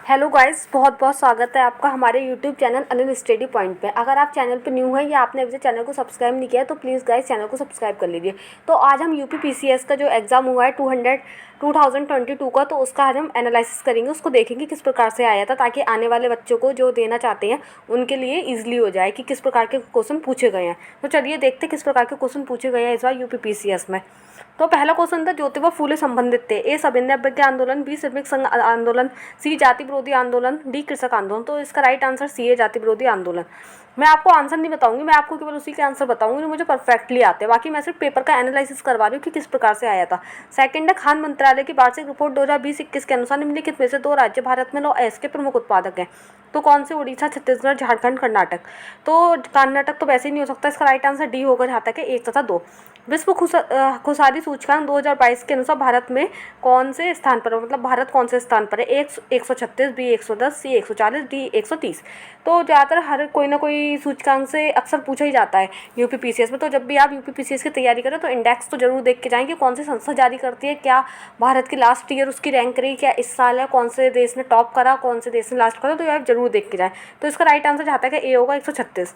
Hello guys, बहुत बहुत स्वागत है आपका हमारे YouTube channel Anil study point पे। अगर आप चैनल पे न्यू हैं या आपने अभी तक चैनल को सब्सक्राइब नहीं किया है तो प्लीज़ गाइस चैनल को सब्सक्राइब कर लीजिए। तो आज हम यूपी पीसीएस का जो एग्ज़ाम हुआ है 2022 का, तो उसका आज हम एनालिसिस करेंगे, उसको देखेंगे किस प्रकार से आया था, ताकि आने वाले बच्चों को जो देना चाहते हैं उनके लिए ईजिली हो जाए कि किस प्रकार के क्वेश्चन पूछे गए हैं। तो चलिए देखते हैं किस प्रकार के क्वेश्चन पूछे गए हैं इस बार यूपी पीसीएस में। तो पहला क्वेश्चन था ज्योतिबा फूले संबंधित थे। ए सविनय अवज्ञा आंदोलन, बी श्रमिक संघ आंदोलन, सी जाति विरोधी आंदोलन, डी कृषक आंदोलन। तो इसका राइट आंसर सी है, जाति विरोधी आंदोलन। मैं आपको आंसर नहीं बताऊंगी, मैं आपको केवल उसी के आंसर बताऊंगी जो मुझे परफेक्टली आते हैं। बाकी मैं सिर्फ पेपर का एनालिसिस करवा रही हूँ कि किस प्रकार से आया था। सेकंड है खान मंत्रालय की वार्षिक रिपोर्ट 2020-21 के अनुसार निम्नलिखित में से दो राज्य भारत में लौह अयस्क के प्रमुख उत्पादक हैं। तो कौन से? उड़ीसा, छत्तीसगढ़, झारखंड, कर्नाटक। तो कर्नाटक तो वैसे ही नहीं हो सकता, इसका राइट आंसर डी होगा जहाँ तक है 1 तथा 2। विश्व खुशहाली सूचकांक 2022 के अनुसार भारत में कौन से स्थान पर, मतलब भारत कौन से स्थान पर है? 136, बी 110, सी 140, डी 130। तो ज़्यादातर हर कोई ना कोई सूचकांक से अक्सर पूछा ही जाता है यूपी पीसीएस में। तो जब भी आप यूपी पीसीएस की तैयारी करें तो इंडेक्स तो जरूर देख के जाएँ कि कौन सी संस्था जारी करती है, क्या भारत की लास्ट ईयर उसकी रैंक रही, क्या इस साल है, कौन से देश ने टॉप करा, कौन से देश ने लास्ट करा। तो ये आप जरूर देख के जाएँ। तो इसका राइट आंसर जहाँ तक है ए होगा, 136।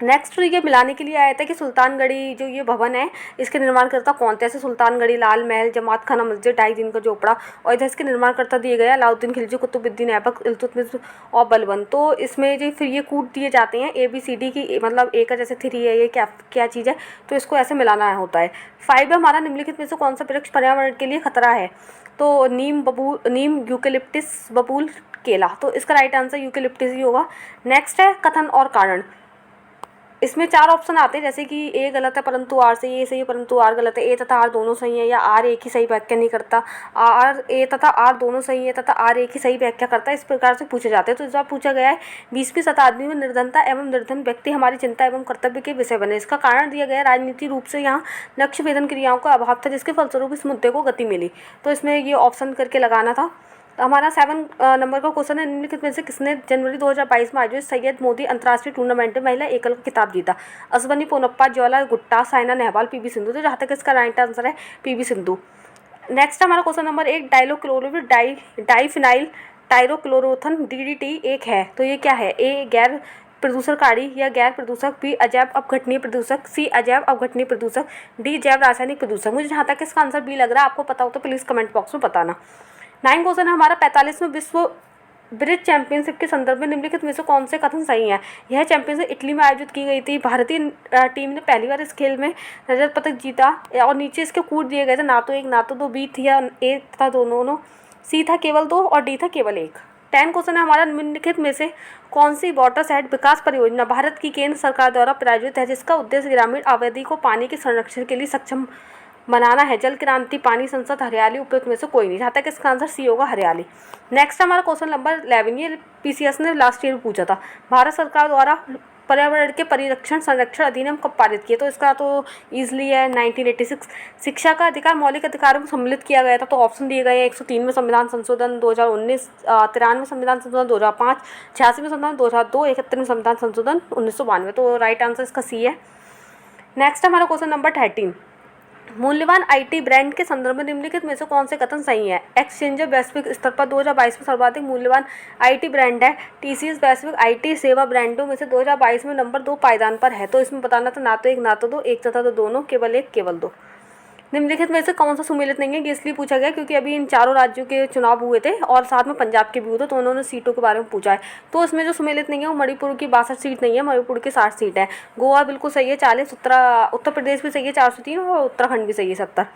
नेक्स्ट ये मिलाने के लिए आया था कि सुल्तानगढ़ी जो ये भवन है इसके निर्माणकर्ता कौन थे। ऐसे सुल्तानगढ़ी, लाल महल, जमात खाना मस्जिद, ढाई दिन का झोपड़ा, और इधर इसके निर्माणकर्ता दिए गए अलाउद्दीन खिलजी, कुतुबुद्दीन ऐबक, इल्तुतमिश और बलबन। तो इसमें जो फिर ये कूट दिए जाते हैं ए बी सी डी की, मतलब ए का जैसे 3 है, ये क्या क्या चीज़ है, तो इसको ऐसे मिलाना होता है। 5 है हमारा, निम्नलिखित में से कौन सा वृक्ष पर्यावरण के लिए खतरा है? तो नीम, यूकेलिप्टिस, बबूल, केला। तो इसका राइट आंसर यूकेलिप्टिस ही होगा। नेक्स्ट है कथन और कारण। इसमें 4 ऑप्शन आते हैं, जैसे कि ए गलत है परंतु आर सही है, ए सही है परंतु आर गलत है, ए तथा आर दोनों सही है, या आर एक ही सही व्याख्या नहीं करता, आर ए तथा आर दोनों सही है तथा आर एक ही सही व्याख्या करता है। इस प्रकार से पूछे जाते हैं। तो इस बार पूछा गया है 20वीं शताब्दी में निर्धनता एवं निर्धन व्यक्ति हमारी चिंता एवं कर्तव्य के विषय बने। इसका कारण दिया गया राजनीतिक रूप से यहाँ लक्ष्य वेधन क्रियाओं का अभाव था, जिसके फलस्वरूप इस मुद्दे को गति मिली। तो इसमें ये ऑप्शन करके लगाना था। हमारा 7 नंबर का क्वेश्चन है, निम्नलिखित में से किसने जनवरी 2022 में आयोजित सैयद मोदी अंतर्राष्ट्रीय टूर्नामेंट में महिला एकल का खिताब जीता? अश्वनी पोनप्पा, ज्वाला गुट्टा, साइना नेहवाल, पीवी सिंधु। तो जहाँ तक इसका राइट आंसर है पीवी सिंधु। नेक्स्ट हमारा क्वेश्चन नंबर 1, डाइफिनाइल टाइरोक्लोरोथन डीडीटी एक है, तो ये क्या है? ए गैर प्रदूषणकारी या गैर प्रदूषक, बी अजैव अपघटनीय प्रदूषक, सी अजैव अपघटनीय प्रदूषक, डी जैव रासायनिक प्रदूषक। मुझे जहाँ तक इसका आंसर बी लग रहा है, आपको पता हो तो प्लीज़ कमेंट बॉक्स में बताना। 9 क्वेश्चन है हमारा, 45वें विश्व ब्रिज चैंपियनशिप के संदर्भ में निम्नलिखित में से कौन से कथन सही हैं? यह चैंपियनशिप इटली में आयोजित की गई थी। भारतीय टीम ने पहली बार इस खेल में रजत पदक जीता, और नीचे इसके कूट दिए गए थे, ना तो 1 ना तो 2, बी थी या ए था दोनों, सी था केवल 2 और डी था केवल 1। 10 क्वेश्चन है हमारा, निम्नलिखित में से कौन सी वाटरशेड विकास परियोजना भारत की केंद्र सरकार द्वारा प्रायोजित है, जिसका उद्देश्य ग्रामीण आबादी को पानी के संरक्षण के लिए सक्षम बनाना है? जल क्रांति, पानी संसद, हरियाली। उपयुक्त में से कोई नहीं। जहाँ तक इसका आंसर सी होगा, हरियाली। नेक्स्ट हमारा क्वेश्चन नंबर 11, ये पीसीएस ने लास्ट ईयर पूछा था। भारत सरकार द्वारा पर्यावरण के परिरक्षण संरक्षण अधिनियम कब पारित किया? तो इसका तो ईजिली है 1986। शिक्षा का अधिकार मौलिक अधिकारों में सम्मिलित किया गया था। तो ऑप्शन दिए गए हैं 103 में संविधान संशोधन 2019, 93 में संविधान संशोधन 2005, 86 में संविधान 2002, 71 में संविधान संशोधन 1992। तो राइट आंसर इसका सी है। नेक्स्ट हमारा क्वेश्चन नंबर 13, मूल्यवान आईटी ब्रांड के संदर्भ में निम्नलिखित में से कौन से कथन सही है? एक्सचेंजर वैश्विक स्तर पर 2022 में सर्वाधिक मूल्यवान आईटी ब्रांड है। टीसीएस वैश्विक आईटी सेवा ब्रांडों में से 2022 में नंबर 2 पायदान पर है। तो इसमें बताना था ना तो 1 ना तो 2, 1 तथा तो दोनों, केवल 1 केवल 2। निम्नलिखित में से कौन सा सुमेलित नहीं है? ये इसलिए पूछा गया क्योंकि अभी इन 4 राज्यों के चुनाव हुए थे और साथ में पंजाब के भी हुए थे, तो उन्होंने सीटों के बारे में पूछा है। तो इसमें जो सुमेलित नहीं है वो मणिपुर की 62 सीट नहीं है, मणिपुर की 60 सीट है। गोवा बिल्कुल सही है 40, उत्तर प्रदेश भी सही है 403, और उत्तराखंड भी सही है 70।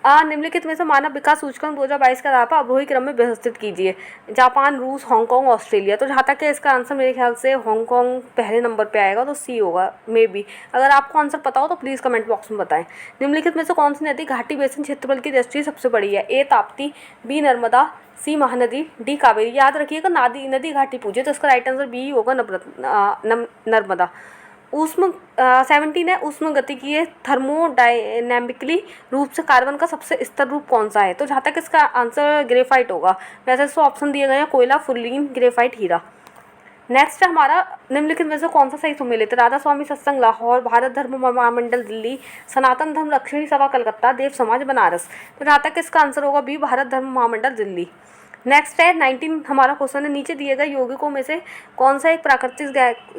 निम्नलिखित में से मानव विकास सूचकांक 2022 का आधार पर अवरोही क्रम में व्यवस्थित कीजिए। जापान, रूस, हांगकांग, ऑस्ट्रेलिया। तो जहाँ तक है इसका आंसर मेरे ख्याल से हांगकांग पहले नंबर पे आएगा, तो सी होगा मे बी। अगर आपको आंसर पता हो तो प्लीज़ कमेंट बॉक्स में बताएं। निम्नलिखित में से कौन सी नदी घाटी बेसिन क्षेत्रफल की दृष्टि से सबसे बड़ी है? ए ताप्ती, बी नर्मदा, सी महानदी, डी कावेरी। याद रखिएगा नदी घाटी पूछे तो इसका राइट आंसर बी होगा, नर्मदा। ऊष्म 17 है, ऊष्म गतिकीय थर्मोडायनेमिकली रूप से कार्बन का सबसे स्थिर रूप कौन सा है? तो जहाँ तक इसका आंसर ग्रेफाइट होगा। वैसे तो ऑप्शन दिए गए हैं कोयला, फुल्लीन, ग्रेफाइट, हीरा। नेक्स्ट हमारा, निम्नलिखित में से कौन सा सही सुमेलित? राधा स्वामी सत्संग लाहौर, भारत धर्म महामंडल दिल्ली, सनातन धर्म लक्ष्मी सभा कलकत्ता, देव समाज बनारस। तो जहाँ तक इसका आंसर होगा बी, भारत धर्म महामंडल दिल्ली। नेक्स्ट है 19 हमारा क्वेश्चन है, नीचे दिए गए यौगिकों में से कौन सा एक प्राकृतिक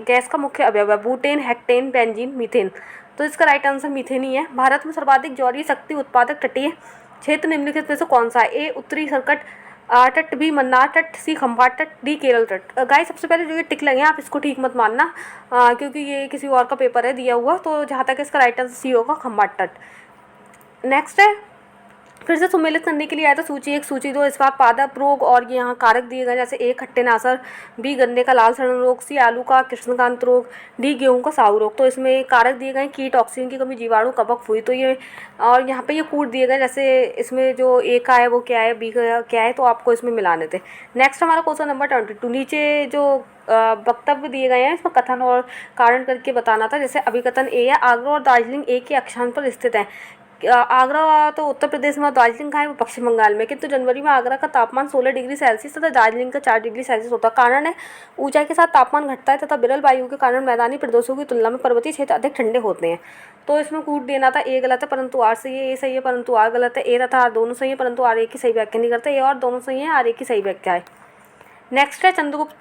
गैस का मुख्य अवयव है? Butane, hexane, benzene, methane. तो इसका राइट आंसर मीथेन ही है। भारत में सर्वाधिक जौहरी शक्ति उत्पादक तटीय क्षेत्र निम्नलिखित में से कौन सा है? ए उत्तरी सर्कट तट, बी मन्नार तट, सी खंभात तट, डी केरल तट। गाइस सबसे पहले जो ये टिक लगे हैं आप इसको ठीक मत मानना, क्योंकि ये किसी और का पेपर है दिया हुआ, तो जहाँ तक इसका राइट आंसर सी होगा, खंभात तट। नेक्स्ट है, फिर से सुमेलित करने के लिए आया था सूची 1, सूची 2 इस्पात पादप रोग, और ये यहाँ कारक दिए गए जैसे ए खट्टे नासर, बी गन्ने का लाल सड़न रोग, सी आलू का कृष्णकांत रोग, डी गेहूं का साहू रोग। तो इसमें कारक दिए गए कीट, ऑक्सीजन की कमी, जीवाणु, कवक, फुई। तो ये और यहाँ पे ये कूट दिए गए, जैसे इसमें जो ए का है वो क्या है, बी का क्या है, तो आपको इसमें मिलाने थे। नेक्स्ट हमारा क्वेश्चन नंबर 22, नीचे जो वक्तव्य दिए गए हैं इसमें कथन और कारण करके बताना था। जैसे अभिकथन ए है, आगरा और दार्जिलिंग एक ही अक्षांश पर स्थित है। आगरा तो उत्तर प्रदेश में और दार्जिलिंग कहाँ है, वो पश्चिम बंगाल में। किंतु जनवरी में आगरा का तापमान 16 डिग्री सेल्सियस तथा दार्जिलिंग का 4 डिग्री सेल्सियस होता है। कारण है ऊंचाई के साथ तापमान घटता है तथा विरल वायु के कारण मैदानी प्रदेशों की तुलना में पर्वतीय क्षेत्र अधिक ठंडे होते हैं। तो इसमें कूट देना था, ए गलत है परंतु आर सही है, ए सही है परंतु आर गलत है, ए तथा आर दोनों सही है परंतु आर एक की सही व्याख्या नहीं करते, ए और दोनों सही है, आर एक की सही व्याख्या है। नेक्स्ट है चंद्रगुप्त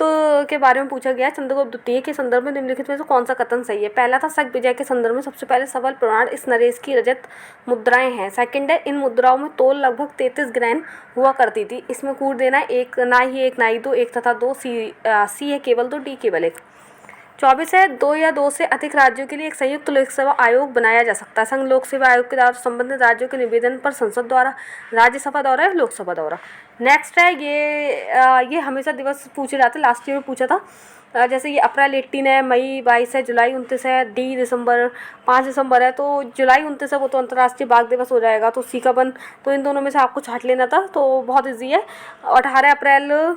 के बारे में पूछा गया है। चंद्रगुप्त द्वितीय के संदर्भ में निम्नलिखित में से कौन सा कथन सही है? पहला था शक विजय के संदर्भ में सबसे पहले सबल प्रमाण इस नरेश की रजत मुद्राएं हैं। सेकंड है इन मुद्राओं में तोल लगभग 33 ग्रैम हुआ करती थी। इसमें कूट देना है, एक ना ही एक ना ही दो, एक तथा दो, सी है केवल दो, डी केवल एक। 24 है, 2 या 2 से अधिक राज्यों के लिए एक संयुक्त लोक सेवा आयोग बनाया जा सकता है। संघ लोक सेवा आयोग के द्वारा संबंधित राज्यों के निवेदन पर संसद द्वारा, राज्यसभा द्वारा या लोकसभा द्वारा। नेक्स्ट है, ये हमेशा दिवस पूछे जाते हैं, लास्ट ईयर में पूछा था। जैसे ये अप्रैल 18 है, मई 22 है, जुलाई 29 है, डी दिसंबर 5 दिसंबर है। तो जुलाई 29 है वो तो अंतर्राष्ट्रीय बाघ दिवस हो जाएगा, तो सी का बन, तो इन दोनों में से आपको छांट लेना था, तो बहुत ईजी है। 18 अप्रैल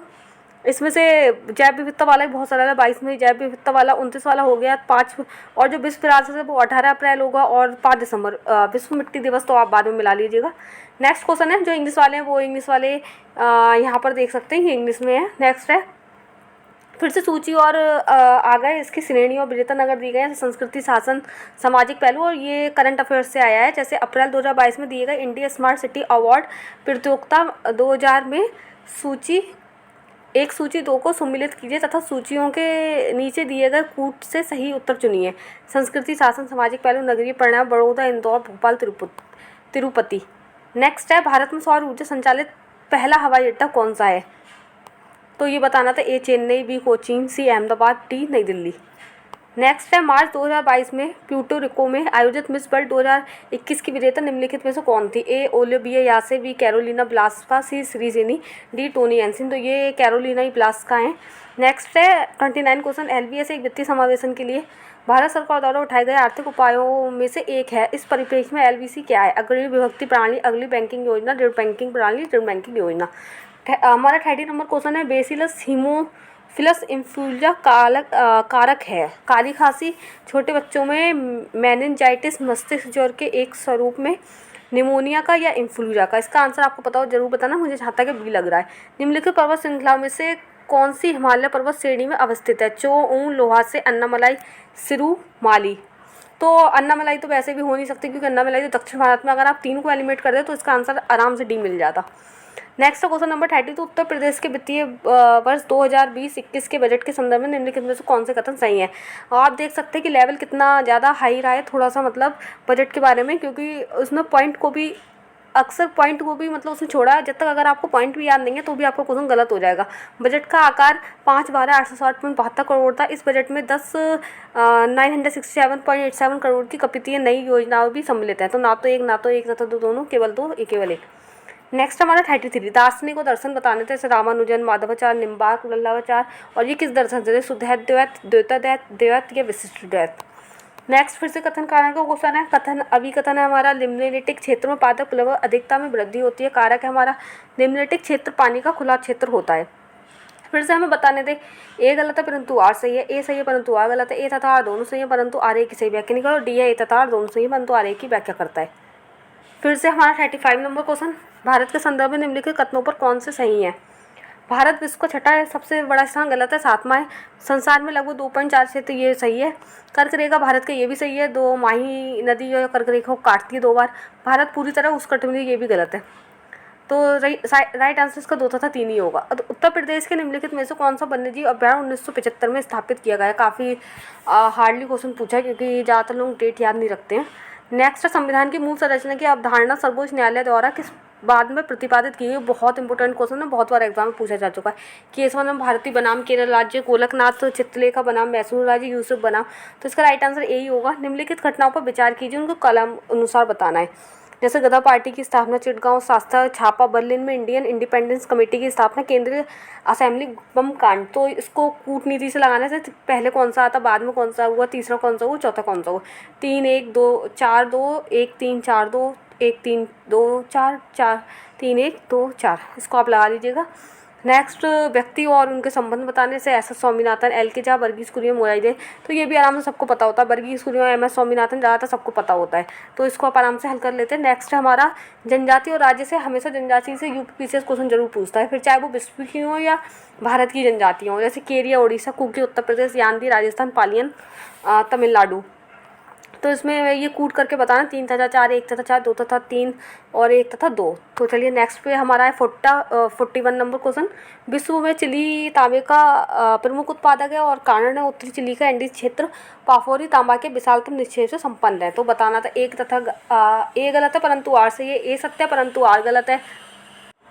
इसमें से जैव विविधता वाला भी बहुत सारा है, 22 में जैव विविधता वाला, 29 वाला हो गया 5, और जो विश्व विरासत है वो 18 अप्रैल होगा, और 5 दिसंबर विश्व मिट्टी दिवस, तो आप बाद में मिला लीजिएगा। नेक्स्ट क्वेश्चन है, जो इंग्लिश वाले हैं वो इंग्लिश वाले यहाँ पर देख सकते हैं, ये इंग्लिश में है। नेक्स्ट है, फिर से सूची और आ गए इसकी श्रेणी और विजेता नगर दिए गए हैं, संस्कृति, शासन, सामाजिक पहलू, और ये करंट अफेयर्स से आया है। जैसे अप्रैल 2022 में दिए गए इंडिया स्मार्ट सिटी अवार्ड प्रतियोगिता 2000 में सूची 1 सूची 2 को सम्मिलित कीजिए तथा सूचियों के नीचे दिए गए कूट से सही उत्तर चुनिए। संस्कृति, शासन, सामाजिक पहलू, नगरीय परिणाम, बड़ौदा, इंदौर, भोपाल, तिरुपति। नेक्स्ट है, भारत में सौर ऊर्जा संचालित पहला हवाई अड्डा कौन सा है? तो ये बताना था, ए चेन्नई, बी कोचीन, सी अहमदाबाद, डी नई दिल्ली। नेक्स्ट है, मार्च 2022 में प्यूर्टो रिको में आयोजित मिस वर्ल्ड 2021 की विजेता निम्नलिखित में से कौन थी? ए ओलिविया यासे, बी कैरोलिना ब्लास्का, सी श्रीजेनी, डी टोनी एंसिन। तो ये कैरोलिना ही ब्लास्का है। नेक्स्ट है 29 क्वेश्चन, एलबीएस एक वित्तीय समावेशन के लिए भारत सरकार द्वारा उठाए गए आर्थिक उपायों में से एक है। इस परिप्रेक्ष्य में एलबीसी क्या है? अग्रणी विभक्ति प्रणाली, अगली बैंकिंग योजना, ऋण बैंकिंग प्रणाली, ऋण बैंकिंग योजना। हमारा 30 नंबर क्वेश्चन है, बेसिलस हीमोफिलस इन्फ्लुएंजा कारक है। काली खांसी, छोटे बच्चों में मेनिंजाइटिस, मस्तिष्क ज्वर के एक स्वरूप में, निमोनिया का या इन्फ्लुएंजा का। इसका आंसर आपको पता हो जरूर बताना, मुझे जहाँ तक बी लग रहा है। निम्नलिखित पर्वत श्रृंखला में से कौन सी हिमालय पर्वत श्रेणी में अवस्थित है? चो, ऊं, लोहासे, अन्नामलाई, सिरुमाली। तो अन्नामलाई तो वैसे भी हो नहीं सकती, क्योंकि अन्नामलाई तो दक्षिण भारत में, अगर आप तीन को एलिमिनेट कर दे तो इसका आंसर आराम से डी मिल जाता। नेक्स्ट क्वेश्चन नंबर 30, तो उत्तर प्रदेश के वित्तीय वर्ष 2020-21 के बजट के संदर्भ में निम्नलिखित में से कौन से कथन सही है? आप देख सकते हैं कि लेवल कितना ज़्यादा हाई रहा है थोड़ा सा, मतलब बजट के बारे में, क्योंकि उसमें पॉइंट को भी मतलब उसने छोड़ा है। जब तक अगर आपको पॉइंट भी याद नहीं है तो भी आपका क्वेश्चन गलत हो जाएगा। बजट का आकार 5/12/860.72 करोड़ था। इस बजट में 967.87 करोड़ की कपितीय नई योजनाओं भी सम्मिलित हैं। तो ना तो एक तथा दो दोनों, केवल दो, केवल एक। नेक्स्ट हमारा 33, दार्शनिक और दर्शन बताने थे, जैसे रामानुजन, माधवाचार्य, निम्बार्क, वल्लभाचार्य, और ये किस दर्शन से? शुद्धैत द्वैत, द्वैत या विशिष्ट द्वैत। नेक्स्ट फिर से कथन कारण का क्वेश्चन है। अभिकथन है हमारा, निम्नलिखित क्षेत्र में पादप प्लवक अधिकता में वृद्धि होती है। कारक है हमारा, निम्नलिखित क्षेत्र पानी का खुला क्षेत्र होता है। फिर से हमें बताने थे, ए गलत है परंतु आर सही है, ए सही है परंतु आर गलत है, ए तथा आर दोनों सही है परंतु आर ए की सही व्याख्या नहीं करो, डी है ए तथा आर दोनों सही है परंतु आर ए की व्याख्या करता है। फिर से हमारा 35 नंबर क्वेश्चन, भारत के संदर्भ में निम्नलिखित कथनों पर कौन से सही है? भारत विश्व का छठा है सबसे बड़ा स्थान, गलत है, 7वां है। संसार में लगभग 2.4 क्षेत्र, ये सही है। कर्क रेखा भारत का, ये भी सही है। 2 माही नदी जो है कर्क रेखा को काटती है 2 बार। भारत पूरी तरह उष्णकटिबंधीय, ये भी गलत है। तो राइट आंसर इसका 2 तथा 3 ही होगा। तो उत्तर प्रदेश के निम्नलिखित में से कौन सा वन्यजीव अभ्यारण्य 1975 में स्थापित किया गया है? काफ़ी हार्डली क्वेश्चन पूछा है क्योंकि ज़्यादातर लोग डेट याद नहीं रखते हैं। नेक्स्ट, संविधान की मूल संरचना की अवधारणा सर्वोच्च न्यायालय द्वारा किस बाद में प्रतिपादित की गई? बहुत इंपॉर्टेंट क्वेश्चन है, बहुत बार एग्जाम में पूछा जा चुका है। केशवानंद भारती बनाम केरल राज्य, गोलकनाथ चित्रलेखा बनाम मैसूर राज्य, यूसुफ बनाम। तो इसका राइट आंसर यही होगा। निम्नलिखित घटनाओं पर विचार कीजिए, उनको कलम अनुसार बताना है। जैसे गधा पार्टी की स्थापना, चिटगांव शास्त्र छापा, बर्लिन में इंडियन इंडिपेंडेंस कमेटी की स्थापना, केंद्रीय असेंबली बम कांड। तो इसको कूटनीति से लगाने से पहले कौन सा आता, बाद में कौन सा हुआ, तीसरा कौन सा हुआ, चौथा कौन सा हुआ। 3 1 2 4 2 1 3 4 2 1 3 2 4 4 3 1 2 4, इसको आप लगा लीजिएगा। नेक्स्ट, व्यक्ति और उनके संबंध बताने से एस एस स्वामीनाथन, एल के झा, वर्गीज कुरियन, मोरारजी। तो ये भी आराम से सबको पता होता है, वर्गीज कुरियन, एम एस स्वामीनाथन, ज़्यादातर सबको पता होता है, तो इसको आप आराम से हल कर लेते हैं। नेक्स्ट हमारा जनजाति और राज्य से, हमेशा जनजाति से यूपीपीसीएस क्वेश्चन जरूर पूछता है, फिर चाहे वो विश्व की हो या भारत की जनजाति हो, जैसे केरिया उड़ीसा, कुकी उत्तर प्रदेश, यानदी राजस्थान, पालियन तमिलनाडु। तो इसमें ये कूट करके बताना, 3 तथा 4, 1 तथा 4, 2 तथा 3 और 1 तथा 2। तो चलिए नेक्स्ट पे हमारा है 41 नंबर क्वेश्चन। विश्व में चिली तांबे का प्रमुख उत्पादक है और कारण है उत्तरी चिली का एंडीज क्षेत्र पाफोरी तांबा के विशालतम निक्षेप से संपन्न है। तो बताना था एक तथा ए गलत है परंतु आर सही है, ए सत्य है परंतु आर गलत है,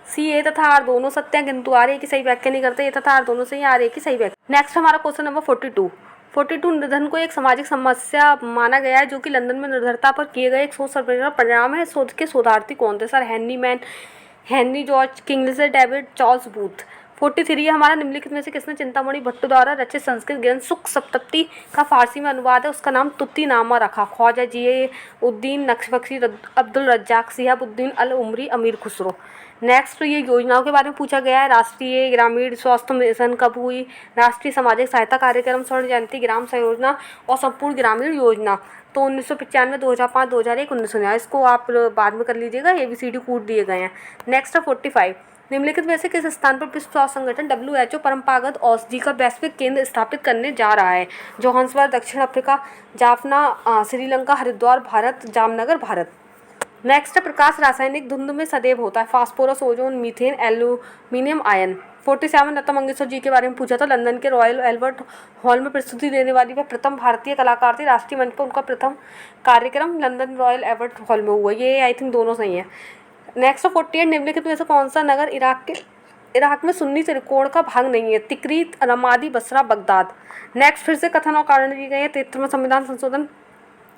सी ए तथा आर दोनों सत्य हैं किंतु आर ए की सही व्याख्या नहीं करते, ए तथा आर दोनों सही, आर ए की सही व्याख्या। नेक्स्ट हमारा क्वेश्चन नंबर 42 निधन को एक सामाजिक समस्या माना गया है जो कि लंदन में निर्धरता पर किए गए एक शोध सर्वे का परिणाम है। शोध के शोधार्थी कौन थे? Sir Henry man, Henry George Kingsley, David Charles booth. 43 हमारा, निम्नलिखित में से किसने चिंतामणि भट्टो द्वारा रचित संस्कृत ग्रंथ सुख सप्तती का फारसी में अनुवाद है, उसका नाम तुत्ती नामा रखा? ख्वाजा जी उद्दीन नक्शबख्शी, अब्दुल रज्जाक, शिहाबुद्दीन अल उमरी, अमीर खुसरो। नेक्स्ट, ये योजनाओं के बारे में पूछा गया है। राष्ट्रीय ग्रामीण स्वास्थ्य मिशन कब हुई? राष्ट्रीय सामाजिक सहायता कार्यक्रम, स्वर्ण जयंती ग्राम योजना और संपूर्ण ग्रामीण योजना। तो 1995, 2005, 2001, 1999, इसको आप बाद में कर लीजिएगा, ABCD कूट दिए गए हैं। नेक्स्ट है 45, निम्नलिखित में से किस स्थान पर विश्व स्वास्थ्य संगठन WHO परंपरागत औषधि का वैश्विक केंद्र स्थापित करने जा रहा है? जोहान्सबर्ग दक्षिण अफ्रीका, जाफना श्रीलंका, हरिद्वार भारत, जामनगर भारत। नेक्स्ट, प्रकाश रासायनिक धुंध में सदैव होता है? Phosphorus, ozone, methane, aluminium ion. 47, Lata Mangeshkar ji के बारे में पूछा था। लंदन के रॉयल एल्बर्ट हॉल में प्रस्तुति देने वाली वह प्रथम भारतीय कलाकार थी। राष्ट्रीय मंच पर उनका प्रथम कार्यक्रम लंदन रॉयल एल्बर्ट हॉल में हुआ। ये आई थिंक दोनों सही है। नेक्स्ट 48, निम्नलिखित में से कौन सा नगर इराक में सुन्नी त्रिकोण का भाग नहीं है? तिकरीत, रमादी, बसरा, बगदाद। नेक्स्ट, फिर से कथन और कारण दिए गए हैं। 73वां संविधान संशोधन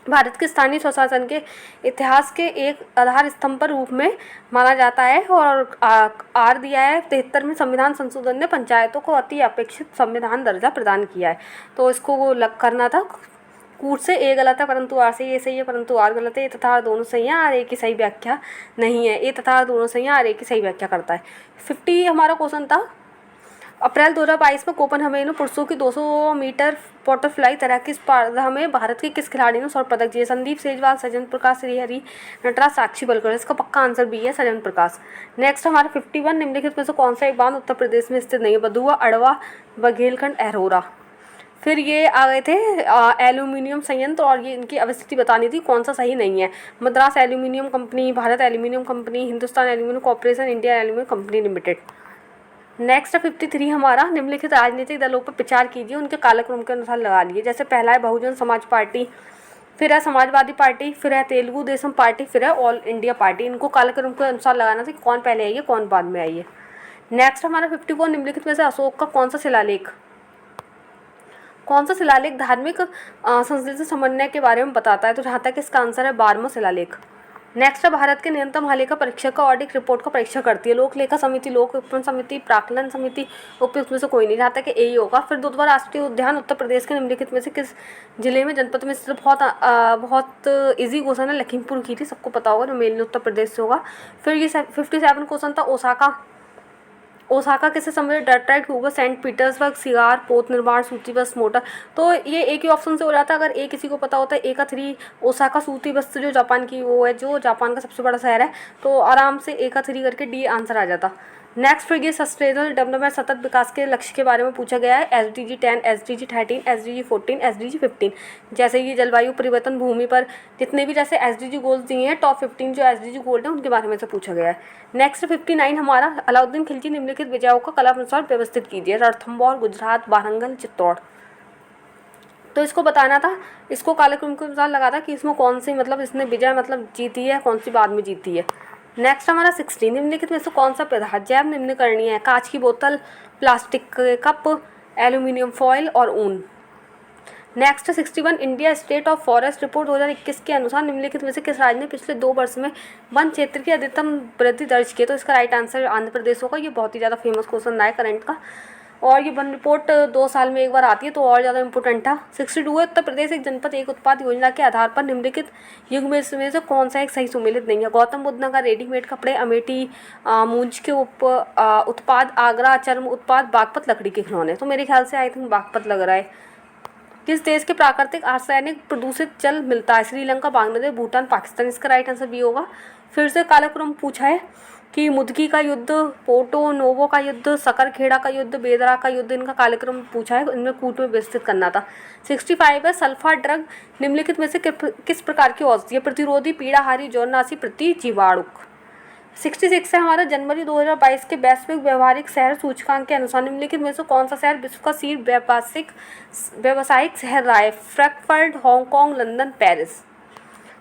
भारत के स्थानीय स्वशासन के इतिहास के एक आधार स्तंभ पर रूप में माना जाता है और आर दिया है। 73वें संविधान संशोधन ने पंचायतों को अति अपेक्षित संविधान दर्जा प्रदान किया है। तो इसको वो करना था कूट से। ए गलत है परंतु आर सही, ए सही है परंतु आर गलत है, ए तथा आर दोनों सही हैं, आर ए की सही व्याख्या नहीं है। ए तथा आर दोनों सही हैं, आर ए की सही व्याख्या करता है। 50 हमारा क्वेश्चन था। अप्रैल 2022 में कोपेनहेगन में पुरुषों की 200 मीटर बटरफ्लाई तैराकी स्पर्धा में भारत के किस खिलाड़ी ने स्वर्ण पदक जीते? संदीप सेजवाल, सजन प्रकाश, श्रीहरि नटराज, साक्षी बलकर। इसका पक्का आंसर बी है, सजन प्रकाश। नेक्स्ट हमारा 51, निम्नलिखित में से कौन सा एक बांध उत्तर प्रदेश में स्थित नहीं है? बदुआ, अड़वा, बघेलखंड, अरोरा। फिर ये आ गए थे एल्यूमिनियम संयंत्र और ये इनकी अवस्थिति बतानी थी, कौन सा सही नहीं है? Madras aluminium company, Bharat aluminium company, Hindustan aluminium corporation, India aluminium company limited. Next 53 हमारा, निम्नलिखित राजनीतिक दलों पर विचार कीजिए, उनके कालक्रम के अनुसार लगा लिए। जैसे पहला है बहुजन समाज पार्टी, फिर है समाजवादी पार्टी, फिर है तेलुगु देशम पार्टी, फिर है ऑल इंडिया पार्टी। इनको कालक्रम के अनुसार लगाना था कि कौन पहले आई है कौन बाद में आई है। नेक्स्ट हमारा 54, निम्नलिखित में से अशोक का कौन सा शिलालेख धार्मिक संस्कृति समन्वय के बारे में बताता है? तो जहाँ तक इसका आंसर है 12वां शिलालेख। नेक्स्ट है भारत के न्यूनतम महालेखा परीक्षक का ऑडिट रिपोर्ट का परीक्षा करती है? लोक लेखा समिति, लोक विपणन समिति, प्राक्कलन समिति, उपयुक्त में से कोई नहीं, जहाँ तक यही होगा। फिर दुधवा राष्ट्रीय उद्यान उत्तर प्रदेश के निम्नलिखित में से किस जिले में जनपद में स्थित? बहुत इजी क्वेश्चन है, लखीमपुर खीरी, सबको पता होगा, जो मेनली उत्तर प्रदेश से होगा। फिर ये 57 क्वेश्चन था ओसाका किससे संबंधित? Detroit, Hoover, Saint Petersburg, cigar, पोत निर्माण, सूती बस, मोटर। तो ये एक ही ऑप्शन से हो जाता है। अगर ए किसी को पता होता है, ए का 3 ओसाका सूती बस जो जापान की वो है, जो जापान का सबसे बड़ा शहर है, तो आराम से ए का 3 करके डी आंसर आ जाता। नेक्स्ट फिर ये सस्टेनेबल डेवलपमेंट सतत विकास के लक्ष्य के बारे में पूछा गया है। SDG 10, SDG 13, SDG 14, SDG 15। जैसे ये जलवायु परिवर्तन, भूमि पर जितने भी जैसे SDG गोल्स दिए हैं, टॉप 15 जो SDG गोल हैं उनके बारे में से पूछा गया है। नेक्स्ट 59 हमारा, अलाउद्दीन खिलजी निम्नलिखित विजयों को कलानुसार व्यवस्थित कीजिए। रणथंभौर, गुजरात, वारंगल, चित्तौड़। तो इसको बताना था, इसको कालक्रम के अनुसार लगा था कि इसमें कौन सी मतलब इसने विजय मतलब जीती है, कौन सी बाद में जीती है। नेक्स्ट हमारा 60, निम्नलिखित में से कौन सा पदार्थ जैव निम्नकरणीय है। कांच की बोतल, प्लास्टिक के कप, एल्यूमिनियम फॉयल और ऊन। Next 61, India state of forest report 2021 के अनुसार निम्नलिखित में से किस राज्य ने पिछले 2 वर्ष में वन क्षेत्र की अधिकतम वृद्धि दर्ज की है। तो इसका राइट आंसर आंध्र प्रदेश होगा। ये बहुत ही ज़्यादा फेमस क्वेश्चन है करंट का, और ये वन रिपोर्ट 2 साल में एक बार आती है, तो और ज़्यादा इंपॉर्टेंट था। 62 है, उत्तर प्रदेश एक जनपद एक उत्पाद योजना के आधार पर निम्नलिखित युग में से कौन सा एक सही सुमेलित नहीं है। गौतम बुद्ध नगर, रेडीमेड कपड़े, अमेठी मूंज के उत्पाद, आगरा चर्म उत्पाद, बागपत लकड़ी के खिलौने। तो मेरे ख्याल से आई थिंक बागपत लग रहा है। किस देश के प्राकृतिक आर्सेनिक प्रदूषित जल मिलता है। श्रीलंका, बांग्लादेश, भूटान, पाकिस्तान। इसका राइट आंसर बी होगा। फिर से कालक्रम पूछा है कि मुदगी का युद्ध, पोर्टो नोवो का युद्ध, सकरखेड़ा का युद्ध, बेदरा का युद्ध, इनका कालक्रम पूछा है, इनमें कूट में विस्तृत करना था। 65 है, सल्फा ड्रग निम्नलिखित में से किस प्रकार की औषधि है। प्रतिरोधी, पीड़ाहारी, जौरनाशी, प्रतिजीवाणुक। 66 है हमारा, जनवरी 2022 के वैश्विक व्यवहारिक शहर सूचकांक के अनुसार निम्नलिखित में से कौन सा शहर विश्व का शीर्ष व्यावसायिक शहर रहा है। Frankfurt, Hong Kong, London, Paris.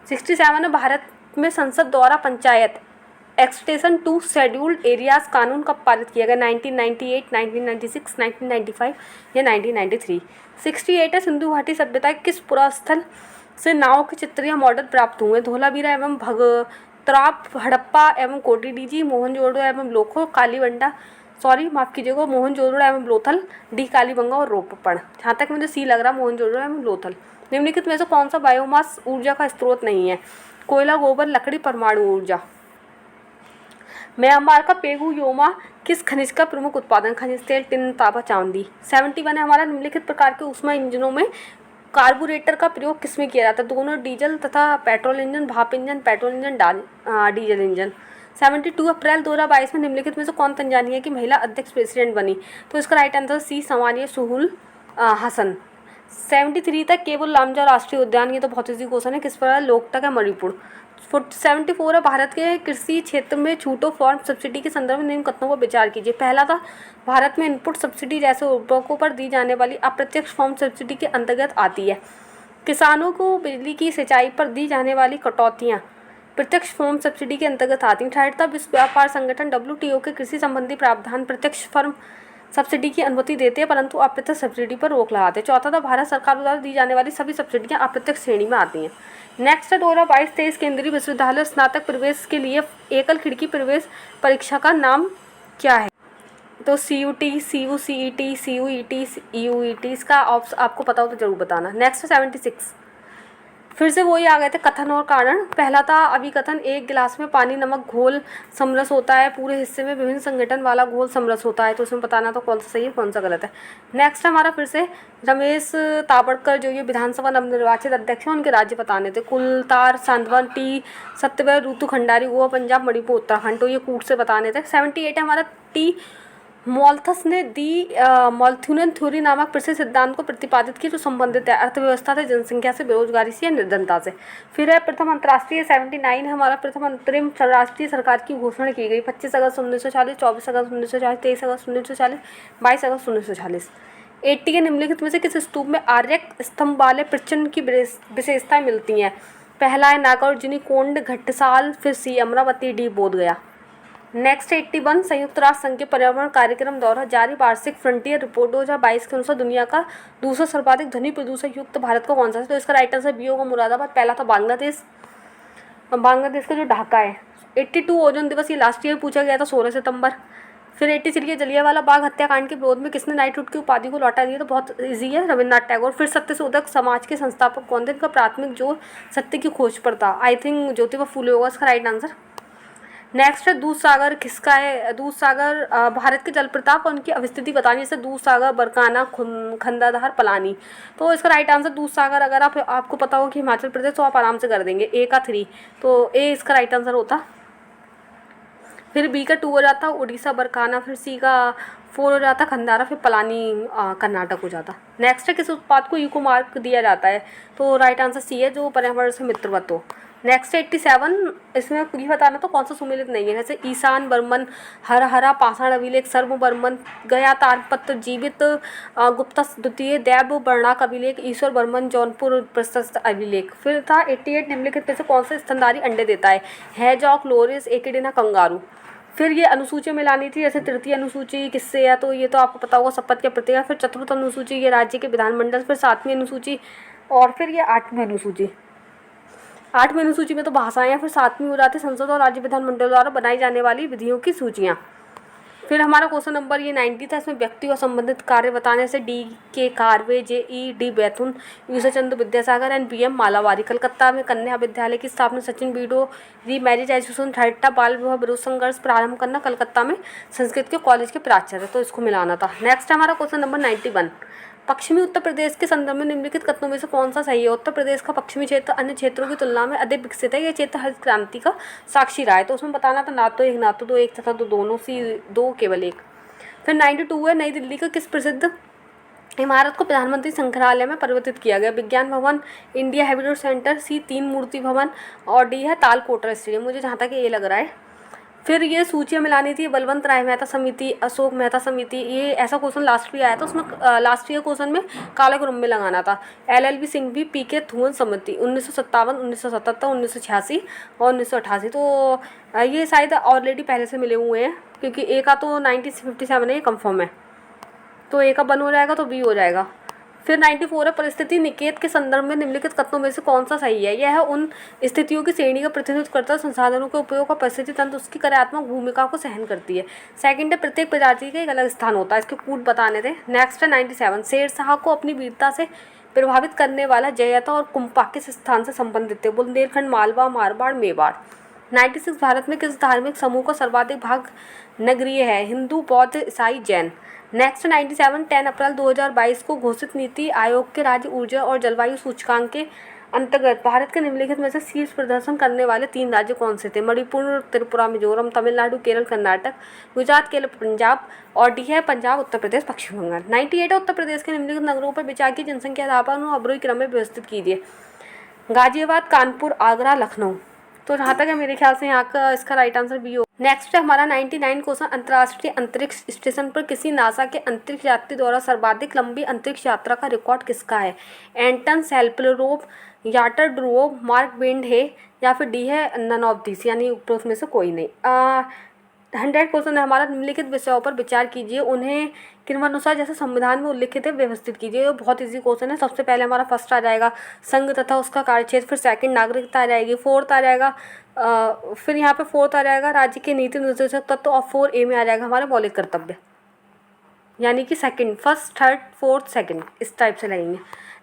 67 है, भारत में संसद द्वारा panchayat extension to scheduled areas कानून कब पारित किया गया। 1998, 1996, 1995 या 1993। 68 है, सिंधु घाटी सभ्यता के किस पुरास्थल से नाव के चित्र या मॉडल प्राप्त हुए। धोलावीरा एवं भगत्राप, हड़प्पा एवं कोटिडीजी, मोहनजोदड़ो एवं लोखो, कालीबंगा, माफ़ कीजिएगा, मोहनजोदड़ो एवं लोथल, डी कालीबंगा और रोपड़। जहाँ तक मुझे सी लग रहा है मोहनजोदड़ो एवं लोथल। निम्नलिखित में से कौन सा बायोमास ऊर्जा का स्रोत नहीं है। कोयला, गोबर, लकड़ी, परमाणु ऊर्जा। म्यांमार का पेगु योमा किस खनिज का प्रमुख उत्पादन। खनिज तेल, टिन, तांबा, चांदी। 71 है हमारा, निम्नलिखित प्रकार के ऊष्मा इंजनों में कार्बोरेटर का प्रयोग किसमें किया जाता है। दोनों डीजल तथा पेट्रोल इंजन, भाप engine, petrol engine, diesel engine. 72 अप्रैल 2022 में निम्नलिखित में से कौन तंजानिया की महिला अध्यक्ष प्रेसिडेंट बनी। तो इसका राइट आंसर सी, समानिया सुहुल हसन। 73 तक केवल लामजा राष्ट्रीय उद्यान, ये तो बहुत ईजी क्वेश्चन है, किस पर लोकटक है, मणिपुर। 74 है, भारत के कृषि क्षेत्र में छूटों फॉर्म सब्सिडी के संदर्भ में निम्न कथनों पर विचार कीजिए। पहला था, भारत में इनपुट सब्सिडी जैसे उर्वरकों पर दी जाने वाली अप्रत्यक्ष फॉर्म सब्सिडी के अंतर्गत आती है। किसानों को बिजली की सिंचाई पर दी जाने वाली कटौतियाँ प्रत्यक्ष फॉर्म सब्सिडी के अंतर्गत आती हैं। थर्ड था, विश्व व्यापार संगठन WTO के कृषि संबंधी प्रावधान प्रत्यक्ष फॉर्म सब्सिडी की अनुमति देते हैं, परंतु अप्रत्यक्ष सब्सिडी पर रोक लगाते हैं। चौथा था, भारत सरकार द्वारा दी जाने वाली सभी सब्सिडियां अप्रत्यक्ष श्रेणी में आती हैं। नेक्स्ट है 2022-23 केंद्रीय विश्वविद्यालय स्नातक प्रवेश के लिए एकल खिड़की प्रवेश परीक्षा का नाम क्या है। तो CUT, CUCET, CUET, EUET। इसका आपको पता हो तो जरूर बताना। नेक्स्ट 76, फिर से वही आ गए थे कथन और कारण। पहला था, अभिकथन, एक गिलास में पानी नमक घोल समरस होता है, पूरे हिस्से में विभिन्न संगठन वाला घोल समरस होता है। तो उसमें बताना तो कौन सा सही है कौन सा गलत है। नेक्स्ट हमारा फिर से रमेश तावड़कर जो ये विधानसभा नवनिर्वाचित अध्यक्ष हैं उनके राज्य बताने थे। कुलतार, सांदवन, टी सत्यव्रत, ऋतु खंडारी, गोवा, पंजाब, मणिपुर, उत्तराखंड। तो ये कूट से बताने थे। 78 है हमारा, टी मॉल्थस ने दी मॉल्थुनियन थ्योरी नामक प्रसिद्ध सिद्धांत को प्रतिपादित किया जो संबंधित है अर्थव्यवस्था से, जनसंख्या से, बेरोजगारी से या निर्धनता से। फिर है प्रथम अंतर्राष्ट्रीय 79 है हमारा, प्रथम अंतरिम राष्ट्रीय सरकार की घोषणा की गई 25 अगस्त 1940, 24 अगस्त 1940, 23 अगस्त 1940, 22 अगस्त 1940। 80 के निम्नलिखित में से किस स्तूप में आर्यक स्तंभ वाले प्रचन्न की विशेषताएं मिलती हैं। पहला है नागार्जुनी कोंड, घटसाल, फिर सी अमरावती, डी बोधगया। नेक्स्ट 81, संयुक्त राष्ट्र संघ के पर्यावरण कार्यक्रम द्वारा जारी वार्षिक फ्रंटियर रिपोर्ट 2022 के अनुसार दुनिया का दूसरा सर्वाधिक ध्वनि प्रदूषण युक्त भारत का कौन सा है। तो इसका राइट आंसर बी होगा, मुरादाबाद। पहला था बांग्लादेश का जो ढाका है। 82 ओजोन दिवस, ये लास्ट ईयर पूछा गया था 16 सितंबर। फिर 83 जलियांवाला बाग हत्याकांड के विरोध में किसने नाइटहुड की उपाधि को लौटा दिया। तो बहुत ईजी है, रविन्द्रनाथ टैगोर। फिर सत्यशोधक समाज के संस्थापक कौन थे, इनका प्राथमिक जोर सत्य की खोज पर था। आई थिंक ज्योतिबा फूले होगा इसका राइट आंसर। नेक्स्ट है दूध सागर, किसका है। दूध सागर भारत के जल प्रताप और उनकी अवस्थिति बतानी, जैसे दूध सागर, बरकाना, खंडाधार, पलानी। तो इसका राइट आंसर दूध सागर। अगर आपको पता हो कि हिमाचल प्रदेश, तो आप आराम से कर देंगे। ए का 3, तो ए इसका राइट आंसर होता। फिर बी का 2 हो जाता उड़ीसा बरकाना, फिर सी का 4 हो जाता खंडारा, फिर पलानी कर्नाटक हो जाता। नेक्स्ट है किस उत्पाद को इको मार्क दिया जाता है, तो राइट आंसर सी है, जो पर्यावरण से मित्रवत हो। नेक्स्ट 87, इसमें ये बताना तो कौन सा सुमेलित नहीं है, जैसे ईशान बर्मन, हर हरा पाषाण अभिलेख, सर्व बर्मन, गया तारपत्र, जीवित गुप्ता द्वितीय, दैव वर्णाक अभिलेख, ईश्वर बर्मन, जौनपुर प्रशस्त अभिलेख। फिर था 88, निम्नलिखित में से कौन सा स्तनधारी अंडे देता है, हैजॉक, लोरिस, एकिडिना, कंगारू। फिर ये अनुसूची में लानी थी, जैसे तृतीय अनुसूची किससे है, तो ये तो आपको पता होगा शपथ के प्रतीक है। फिर चतुर्थ अनुसूची ये राज्य के विधानमंडल, फिर 7वीं अनुसूची, और फिर ये 8वीं अनुसूची। 8वीं अनुसूची में तो भाषाएं हैं, फिर 7वीं हो जाती संसद और राज्य विधानमंडल द्वारा बनाई जाने वाली विधियों की सूचियाँ। फिर हमारा क्वेश्चन नंबर ये 90 था, इसमें व्यक्ति और संबंधित कार्य बताने से D K Karve, J D Bethune, Ishwar Chandra Vidyasagar and B M Malabari. Calcutta में कन्या विद्यालय की स्थापना सचिन बीडो, री मैरिज एजुकेशन, थर्टा बाल विवाह विरोध संघर्ष प्रारंभ करना, कलकत्ता में संस्कृत के कॉलेज के प्राचार्य, तो इसको मिलाना था। नेक्स्ट हमारा क्वेश्चन नंबर 91, पश्चिमी उत्तर प्रदेश के संदर्भ में निम्नलिखित कथनों में से कौन सा सही है। उत्तर प्रदेश का पश्चिमी क्षेत्र अन्य क्षेत्रों की तुलना में अधिक विकसित है, यह क्षेत्र हरित क्रांति का साक्षी रहा है, तो उसमें बताना था ना तो एक ना तो दो, एक तथा तो दोनों, सी दो केवल एक। फिर 92 है, नई दिल्ली का किस प्रसिद्ध इमारत को प्रधानमंत्री संग्रहालय में परिवर्तित किया गया, विज्ञान भवन, इंडिया हैबिटेट सेंटर, सी 3 मूर्ति भवन, और डी है तालकोटरा स्टेडियम, मुझे जहाँ तक ये लग रहा है। फिर ये सूचियाँ मिलानी थी, बलवंत राय मेहता समिति, अशोक मेहता समिति, ये ऐसा क्वेश्चन लास्ट भी आया था, उसमें लास्ट ईयर क्वेश्चन में काले क्रम में लगाना था। LLB सिंघवी, PK थुवन समिति, 1957, 1977, 1986 और 1988, तो ये शायद ऑलरेडी पहले से मिले हुए हैं, क्योंकि ए का तो 1957 है, ये कन्फर्म है, तो ए का 1 हो जाएगा तो बी हो जाएगा। फिर 94 है, परिस्थिति निकेत के संदर्भ में निम्नलिखित कथनों में से कौन सा सही है, यह है उन स्थितियों की श्रेणी का प्रतिनिधित्व करता है संसाधनों के उपयोग का परिस्थिति तंत्र उसकी कार्यात्मक भूमिका को सहन करती है। सेकंड है, प्रत्येक प्रजाति का एक अलग स्थान होता है, इसके कूट बताने थे। नेक्स्ट है 97, शेरशाह को अपनी वीरता से प्रभावित करने वाला जयता और कुंपा किस स्थान से संबंधित थे, बुंदेलखंड, मालवा, मारवाड़, मेवाड़। 96, भारत में किस धार्मिक समूह का सर्वाधिक भाग नगरीय है, हिंदू, बौद्ध, ईसाई, जैन। नेक्स्ट 97, 10 अप्रैल 2022 को घोषित नीति आयोग के राज्य ऊर्जा और जलवायु सूचकांक के अंतर्गत भारत के निम्नलिखित में से शीर्ष प्रदर्शन करने वाले 3 राज्य कौन से थे, मणिपुर, त्रिपुरा, मिजोरम, तमिलनाडु, केरल, कर्नाटक, गुजरात, केरल, पंजाब, और डी है पंजाब, उत्तर प्रदेश, पश्चिम बंगाल। 98 है, उत्तर प्रदेश के निम्नलिखित नगरों पर विचार की जनसंख्या आधार पर उन्हें अवरोही क्रम में व्यवस्थित कीजिए, गाजियाबाद, कानपुर, आगरा, लखनऊ। तो जहाँ तक है मेरे ख्याल से यहाँ का इसका राइट आंसर बी हो। नेक्स्ट है हमारा 99 क्वेश्चन, अंतर्राष्ट्रीय अंतरिक्ष स्टेशन पर किसी नासा के अंतरिक्ष यात्री द्वारा सर्वाधिक लंबी अंतरिक्ष यात्रा का रिकॉर्ड किसका है, एंटन सेल्परोव, याटर ड्रूव, मार्क विंड है, या फिर डी है नन ऑफ दिस, यानी उपरोक्त में से कोई नहीं। 100 क्वेश्चन है हमारा, निम्नलिखित विषयों पर विचार कीजिए, उन्हें क्रमानुसार जैसे संविधान में उल्लिखित है व्यवस्थित कीजिए। ये बहुत इजी क्वेश्चन है। सबसे पहले हमारा फर्स्ट आ जाएगा संघ तथा उसका कार्यक्षेत्र, फिर सेकंड नागरिकता आ जाएगी, फोर्थ आ जाएगा फिर यहाँ पे फोर्थ आ जाएगा राज्य के नीति निर्देशक तत्व, और 4A में आ जाएगा हमारे मौलिक कर्तव्य, यानी कि second, first, third, fourth, second, इस टाइप से लगेंगे।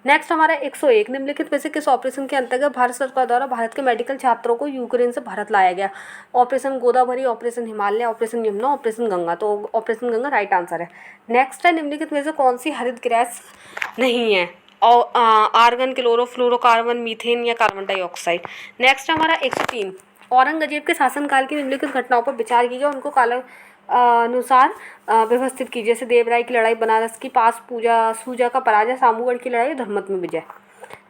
नेक्स्ट हमारा 101, निम्नलिखित में से किस ऑपरेशन के अंतर्गत भारत सरकार द्वारा भारत के मेडिकल छात्रों को यूक्रेन से भारत लाया गया, operation Godavari, operation Himalaya, operation Yamuna, operation Ganga, तो ऑपरेशन गंगा राइट आंसर है। नेक्स्ट है, निम्नलिखित में से कौन सी हरित गैस नहीं है, और आर्गन, क्लोरोफ्लोरोकार्बन, मीथेन या कार्बन डाइऑक्साइड। नेक्स्ट हमारा 103, औरंगजेब के शासनकाल की निम्नलिखित घटनाओं पर विचार कीजिए, उनको काल अनुसार व्यवस्थित कीजिए, जैसे देवराय की लड़ाई, बनारस की पास पूजा, सूजा का पराजय, सामूगढ़ की लड़ाई, धर्मत में विजय।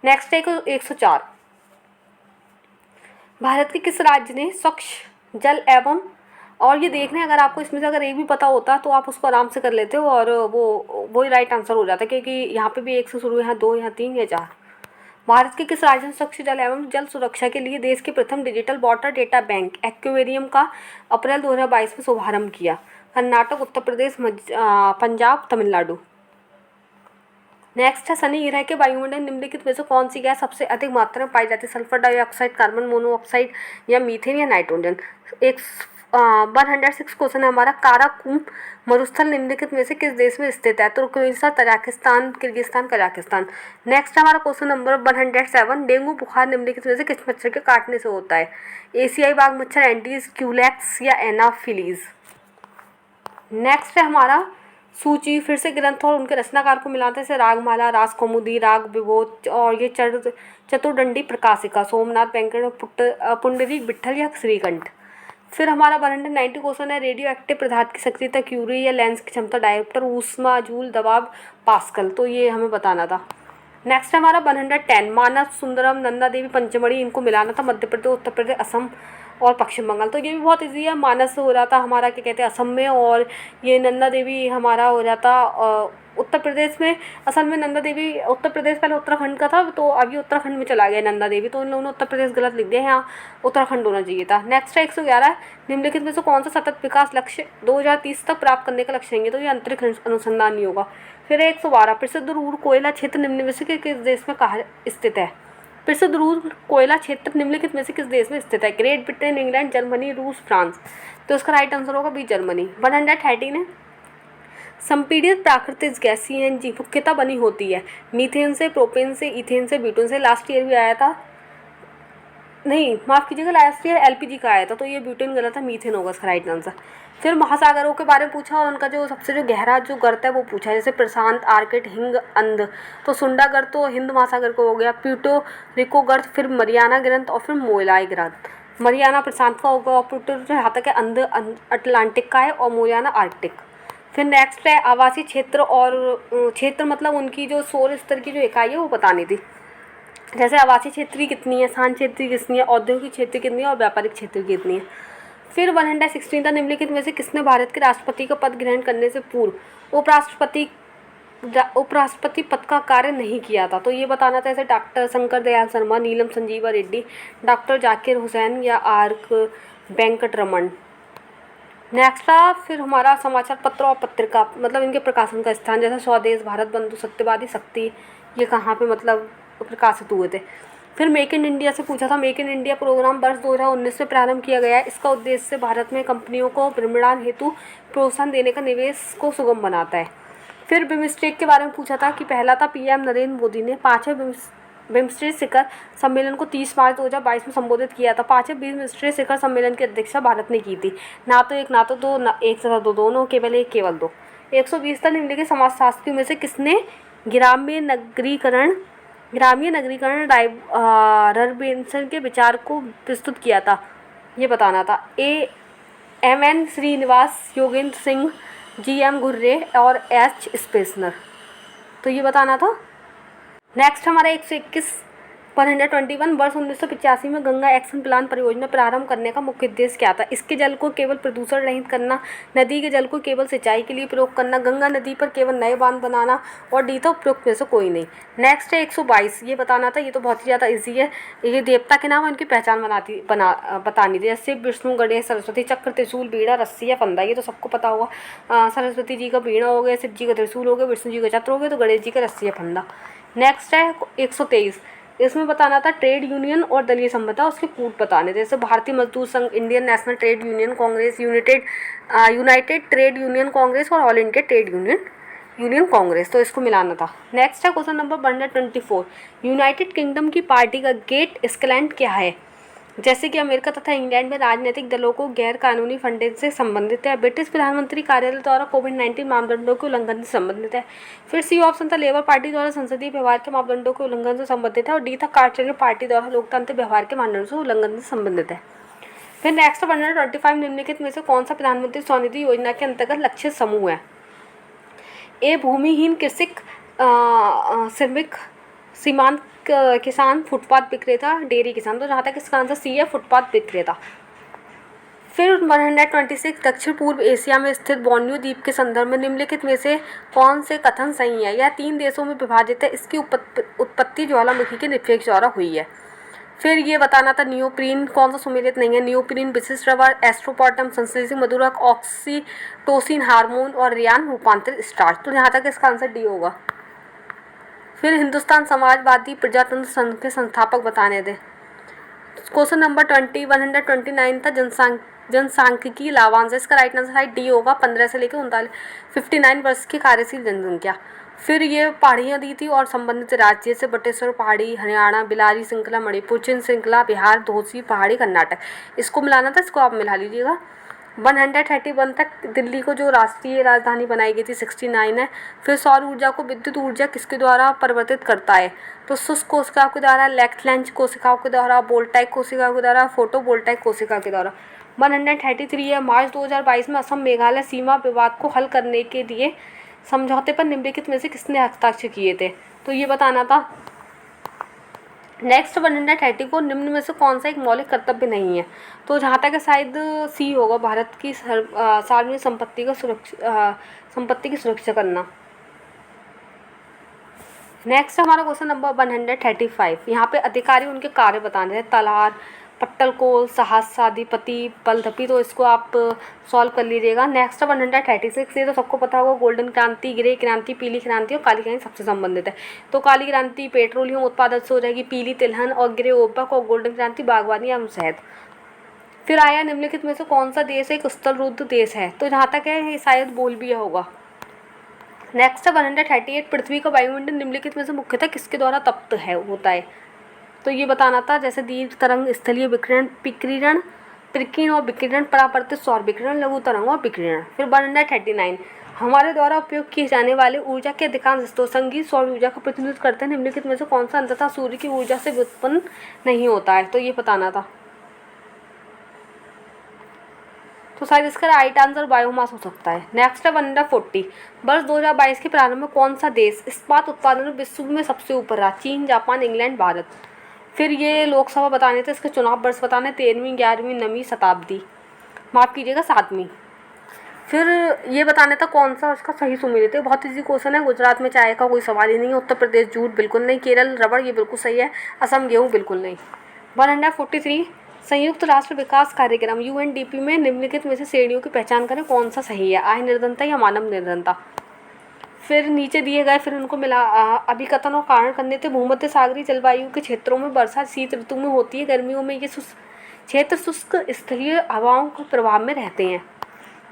नेक्स्ट है 104, भारत के किस राज्य ने स्वच्छ जल एवं, और ये देखने अगर आपको इसमें से अगर एक भी पता होता तो आप उसको आराम से कर लेते हो और वो ही राइट आंसर हो जाता है, क्योंकि यहाँ पे भी 1 से शुरू है, यहाँ 2, यहाँ 3 या 4। भारत के किस राज्य ने स्वच्छ जल एवं जल सुरक्षा के लिए देश के प्रथम digital water data bank aquarium का अप्रैल 2022 में शुभारंभ किया, कर्नाटक, उत्तर प्रदेश, पंजाब, तमिलनाडु। नेक्स्ट है, शनि ग्रह के वायुमंडल निम्नलिखित में से कौन सी गैस सबसे अधिक मात्रा में पाई जाती है, सल्फर डाइऑक्साइड, कार्बन मोनोऑक्साइड या मीथेन या नाइट्रोजन। 106 क्वेश्चन है हमारा, काराकुम मरुस्थल निम्नलिखित में से किस देश में स्थित है, Turkmenistan, Tajikistan, Kyrgyzstan, Kazakhstan. Next हमारा क्वेश्चन नंबर 107, डेंगू बुखार निम्नलिखित में से किस मच्छर के काटने से होता है, एशियाई बाघ मच्छर, एंडीज, क्यूलेक्स या एनाफिलीज। नेक्स्ट है हमारा सूची, फिर से ग्रंथ और उनके रचनाकार को मिलाते हैं, जैसे रागमाला, रासकौमुदी, राग विभोज, और ये चतुर्दंडी प्रकाशिका, सोमनाथ, वेंकट, पुंडरीक, विट्ठल या श्रीकंठ। फिर हमारा 190 क्वेश्चन है, रेडियो एक्टिव पदार्थ की सक्रियता क्यूरी या लेंस की क्षमता डायोप्टर ऊष्मा जूल दबाव पास्कल, तो ये हमें बताना था। नेक्स्ट है हमारा 110, मानस सुंदरम नंदा देवी पंचमढ़ी, इनको मिलाना था, मध्य प्रदेश उत्तर प्रदेश असम और पश्चिम बंगाल। तो ये भी बहुत ईजी है, मानस हो रहा था हमारा क्या कहते हैं असम में, और ये नंदा देवी हमारा हो जाता उत्तर प्रदेश में। असल में नंदा देवी उत्तर प्रदेश पहले उत्तराखंड का था, तो अभी उत्तराखंड में चला गया नंदा देवी, तो इन लोगों ने उत्तर प्रदेश गलत लिख दिया, यहाँ उत्तराखंड होना चाहिए था। नेक्स्ट है 111, निम्नलिखित में से कौन सा सतत विकास लक्ष्य 2030 तक प्राप्त करने का लक्ष्य है, तो ये अंतरिक्ष अनुसंधान नहीं होगा। फिर 112, प्रसिद्ध रूर कोयला क्षेत्र निम्न में से किस देश में कहाँ स्थित है। प्रसिद्ध रूर कोयला क्षेत्र निम्नलिखित में से किस देश में स्थित है, ग्रेट ब्रिटेन, इंग्लैंड, जर्मनी, रूस, फ्रांस, तो इसका राइट आंसर होगा बी जर्मनी। 113 है, संपीड़ित प्राकृतिक गैस सीएनजी मुख्यतः बनी होती है मीथेन से, प्रोपेन से, इथेन से, ब्यूटेन से। लास्ट ईयर भी आया था, नहीं माफ़ कीजिएगा, लास्ट ईयर एलपीजी का आया था, तो ये ब्यूटेन गलत है, मीथेन होगा इसका राइट आंसर। फिर महासागरों के बारे में पूछा और उनका जो सबसे जो गहरा जो गर्त है वो पूछा, जैसे प्रशांत, आर्कटिक, हिंद, अंध, तो सुंडा गर्त तो हिंद महासागर को हो गया, प्यूटो रिको गर्त, फिर मरियाना ग्रंथ और फिर मोलाई ग्रंथ। मरियाना प्रशांत का होगा और प्यूटो जो यहाँ तक है अंध अटलांटिक का है और मोरियाना आर्कटिक। फिर नेक्स्ट है आवासीय क्षेत्र, और क्षेत्र मतलब उनकी जो सौर स्तर की जो इकाई है वो बतानी थी, जैसे आवासीय क्षेत्र कितनी है, स्थान क्षेत्र कितनी है, औद्योगिक क्षेत्र कितनी है और व्यापारिक क्षेत्र कितनी है। फिर 116 था, निम्नलिखित में से किसने भारत के राष्ट्रपति का पद ग्रहण करने से पूर्व उपराष्ट्रपति पद का कार्य नहीं किया था, तो ये बताना था, जैसे डॉक्टर शंकर दयाल शर्मा, नीलम संजीवा रेड्डी, डॉक्टर जाकिर हुसैन या आर्क वेंकट रमन। नेक्स्ट था फिर हमारा समाचार पत्र और पत्रिका मतलब इनके प्रकाशन का स्थान, जैसे स्वदेश, भारत बंधु, सत्यवादी, शक्ति, ये कहाँ पे मतलब प्रकाशित हुए थे। फिर मेक इन इंडिया से पूछा था, मेक इन इंडिया प्रोग्राम वर्ष 2019 में प्रारंभ किया गया है, इसका उद्देश्य भारत में कंपनियों को विनिर्माण हेतु प्रोत्साहन देने का निवेश को सुगम बनाता है। फिर बिमस्टेक के बारे में पूछा था कि पहला था पीएम नरेंद्र मोदी ने 5वें बिमस्टेक शिखर सम्मेलन को 30 मार्च 2022 में संबोधित किया था। 5वें बिमस्टेक शिखर सम्मेलन की अध्यक्षता भारत ने की थी, ना तो एक ना तो दो, ना एक तथा दो, दोनों, केवल एक केवल दो। 120 था, निम्नलिखित समाजशास्त्रियों में से किसने ग्रामीण नगरीकरण ररबेंसन के विचार को प्रस्तुत किया था, ये बताना था। एम.एन. श्रीनिवास, योगेंद्र सिंह, जी.एम. घुर्रे और एच. स्पेसनर, तो ये बताना था। नेक्स्ट हमारा 121 121 वर्ष 1985 में गंगा एक्शन प्लान परियोजना प्रारंभ करने का मुख्य उद्देश्य क्या था। इसके जल को केवल प्रदूषण रहित करना, नदी के जल को केवल सिंचाई के लिए प्रयोग करना, गंगा नदी पर केवल नए बांध बनाना, और डी था उपयुक्त में से कोई नहीं। नेक्स्ट है 122, ये बताना था, ये तो बहुत ही ज़्यादा ईजी है। ये देवता के नाम उनकी पहचान बतानी थी, जैसे विष्णु, गणेश, सरस्वती, चक्र, त्रिशूल, बीड़ा, रस्सी या फंदा, ये तो सबको पता होगा। सरस्वती जी का बीड़ा हो गया, शिव जी का त्रिशूल हो गया, विष्णु जी का चक्र हो गया, तो गणेश जी का रस्सी या फंदा। नेक्स्ट है 123, इसमें बताना था ट्रेड यूनियन और दलीय संबंधता, उसके कूट बताने थे, जैसे Bharatiya Mazdoor Sangh, Indian National Trade Union Congress, United Trade Union Congress और All India Trade Union Congress, तो इसको मिलाना था। नेक्स्ट है क्वेश्चन नंबर 124, यूनाइटेड किंगडम की पार्टी का गेट स्कैलेंड क्या है। जैसे कि अमेरिका तथा इंग्लैंड में राजनीतिक दलों को गैर कानूनी फंडिंग से संबंधित है। ब्रिटिश प्रधानमंत्री कार्यालय द्वारा कोविड-19 मापदंडों के उल्लंघन से संबंधित है। फिर सी ऑप्शन था, लेबर पार्टी द्वारा संसदीय व्यवहार के मापदंडों के उल्लंघन से संबंधित है। और डी था, कार्चर पार्टी द्वारा लोकतांत्रिक व्यवहार के मानदंडों से उल्लंघन से संबंधित है। फिर नेक्स्ट 125, निम्नलिखित में से कौन सा प्रधानमंत्री स्वनिधि योजना के अंतर्गत लक्षित समूह है। ए भूमिहीन कृषक, श्रमिक, सीमांत किसान, फुटपाथ विक्रेता, डेयरी किसान, तो जहाँ तक इसका आंसर सी है, फुटपाथ विक्रेता। फिर 126, दक्षिण पूर्व एशिया में स्थित बोर्नियो द्वीप के संदर्भ में निम्नलिखित में से कौन से कथन सही है। यह 3 देशों में विभाजित है, इसकी उत्पत्ति ज्वालामुखी के निक्षेप द्वारा हुई है। फिर ये बताना था, नियोप्रीन कौन सा सुमेलित नहीं है। नियोप्रीन विशिष्ट रबर, एस्ट्रोपॉटम संश्लेषित मधुरक, ऑक्सीटोसिन हार्मोन और रियान रूपांतरित स्टार्च, तो यहाँ तक इसका आंसर डी होगा। फिर हिंदुस्तान समाजवादी प्रजातंत्र संघ के संस्थापक बताने थे। क्वेश्चन नंबर 129 था, जनसांख्यिकी लाभांश, इसका राइट आंसर डी होगा। 15 से लेकर 59 वर्ष की कार्यशील जनसंख्या। फिर ये पहाड़ियाँ दी थी और संबंधित राज्य से बटेश्वर पहाड़ी, हरियाणा, बिलारी श्रृंखला, मणिपुर, चिन्ह श्रृंखला, बिहार, धोसी पहाड़ी, कर्नाटक, इसको मिलाना था, इसको आप मिला लीजिएगा। 131 तक दिल्ली को जो राष्ट्रीय राजधानी बनाई गई थी 69 है। फिर सौर ऊर्जा को विद्युत ऊर्जा किसके द्वारा परिवर्तित करता है, तो शुष्क कोशिकाओं के द्वारा, लैक्टलेंज कोशिकाओं के द्वारा, वोल्टाइक कोशिकाओं के द्वारा, फोटो वोल्टाइक कोशिका के द्वारा। 133 है, मार्च 2022 में असम मेघालय सीमा विवाद को हल करने के लिए समझौते पर निम्नलिखित में से किसने हस्ताक्षर किए थे, तो ये बताना था। नेक्स्ट 130 को निम्न में से कौन सा एक मौलिक कर्तव्य नहीं है, तो जहाँ तक शायद सी होगा, भारत की सार्वजनिक संपत्ति की सुरक्षा करना। नेक्स्ट हमारा क्वेश्चन नंबर 135, यहाँ पे अधिकारी उनके कार्य बताने हैं, तलार, पट्टलकोल, सहस्राधिपति, बलधपी, तो इसको आप सॉल्व कर लीजिएगा। नेक्स्ट 136, ये तो सबको पता होगा, गोल्डन क्रांति, ग्रे क्रांति, पीली क्रांति और काली क्रांति सबसे संबंधित है। तो काली क्रांति पेट्रोलियम उत्पादन से हो जाएगी, पीली तिलहन और ग्रे ओपक, और गोल्डन क्रांति बागवानी एवं शहद। फिर आया निम्नलिखित में से कौन सा देश एक स्थलरुद्ध देश है, तो जहाँ तक है ये शायद बोल्विया होगा। नेक्स्ट 138, पृथ्वी का वायुमंडल निम्नलिखित में से मुख्यतः किसके द्वारा तप्त होता है, तो ये बताना था। जैसे दीर्घ तरंग, स्थलीय विकिरण, प्रकीर्ण और विकिरण, परावर्तित सौर विकिरण, लघु तरंग और विकिरण। फिर 139, हमारे द्वारा उपयोग किए जाने वाले ऊर्जा के अधिकांश स्रोत संगीत सौर ऊर्जा का प्रतिनिधित्व करते हैं, निम्नलिखित में से कौन सा अंततः सूर्य की ऊर्जा से उत्पन्न नहीं होता है, तो ये बताना था। तो शायद इसका राइट आंसर बायोमास हो सकता है। नेक्स्ट है 140, वर्ष 2022 के प्रारंभ में कौन सा देश इस्पात उत्पादन में विश्व में सबसे ऊपर रहा, चीन, जापान, इंग्लैंड, भारत। फिर ये लोकसभा बताने थे, इसके चुनाव वर्ष बताने, 13वीं, 11वीं, 9वीं शताब्दी, माफ़ कीजिएगा 7वीं। फिर ये बताने था कौन सा उसका सही सुमेलित है, बहुत ईजी क्वेश्चन है। गुजरात में चाय का कोई सवाल ही नहीं है, उत्तर प्रदेश जूट बिल्कुल नहीं, केरल रबड़ ये बिल्कुल सही है, असम गेहूँ बिल्कुल नहीं। 143, संयुक्त राष्ट्र विकास कार्यक्रम UNDP में निम्नलिखित में से श्रेणियों की पहचान करें, कौन सा सही है, आय निर्धनता या मानव निर्धनता। फिर नीचे दिए गए, फिर उनको मिला अभिकथन और कारण करने थे। भूमध्य सागरीय जलवायु के क्षेत्रों में वर्षा शीत ऋतु में होती है, गर्मियों में ये क्षेत्र शुष्क स्थलीय हवाओं के प्रभाव में रहते हैं।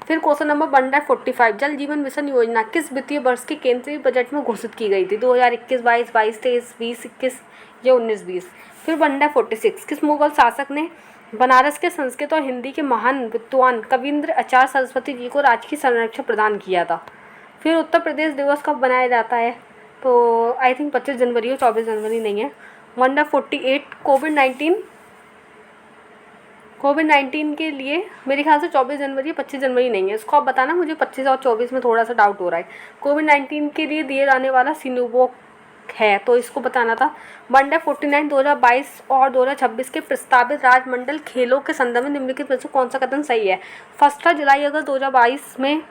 फिर क्वेश्चन नंबर 145, जल जीवन मिशन योजना किस वित्तीय वर्ष के केंद्रीय बजट में घोषित की गई थी, 2021-22, 22-23, 20-21 या 19-20। फिर 146, किस मुगल शासक ने बनारस के संस्कृत और हिंदी के महान विद्वान कविंद्र आचार्य सरस्वती जी को राजकीय संरक्षण प्रदान किया था। फिर उत्तर प्रदेश दिवस कब मनाया जाता है, तो आई थिंक 25 जनवरी हो, 24 जनवरी नहीं है। 148, कोविड-19 के लिए मेरे ख्याल से 24 जनवरी 25 जनवरी नहीं है, इसको आप बताना, मुझे 25 और 24 में थोड़ा सा डाउट हो रहा है। कोविड-19 के लिए दिए जाने वाला सिनोवैक है, तो इसको बताना था। 149, 2022 और 2026 के प्रस्तावित राजमंडल खेलों के संदर्भ में निम्नलिखित में से कौन सा कथन सही है। फर्स्ट था जुलाई अगस्त 2022 में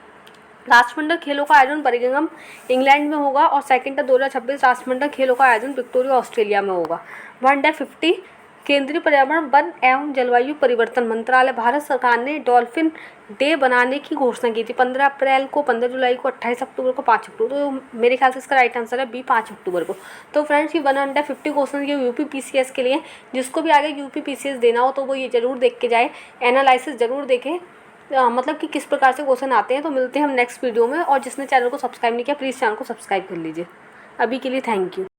राष्ट्रमंडल खेलों का आयोजन बर्मिंघम इंग्लैंड में होगा, और सेकंड था 2026 राष्ट्रमंडल खेलों का आयोजन विक्टोरिया ऑस्ट्रेलिया में होगा। 150, केंद्रीय पर्यावरण वन एवं जलवायु परिवर्तन मंत्रालय भारत सरकार ने डॉल्फिन डे बनाने की घोषणा की थी, 15 अप्रैल को, 15 जुलाई को, 28 अक्टूबर को, 5 अक्टूबर, तो मेरे ख्याल से इसका राइट आंसर है बी, 5 अक्टूबर को। तो फ्रेंड्स ये 150 क्वेश्चन ये UPPCS के लिए, जिसको भी आगे UPPCS देना हो तो वो ये ज़रूर देख के जाए, एनालिसिस ज़रूर देखें, मतलब कि किस प्रकार से क्वेश्चन आते हैं। तो मिलते हैं हम नेक्स्ट वीडियो में, और जिसने चैनल को सब्सक्राइब नहीं किया प्लीज़ चैनल को सब्सक्राइब कर लीजिए। अभी के लिए थैंक यू।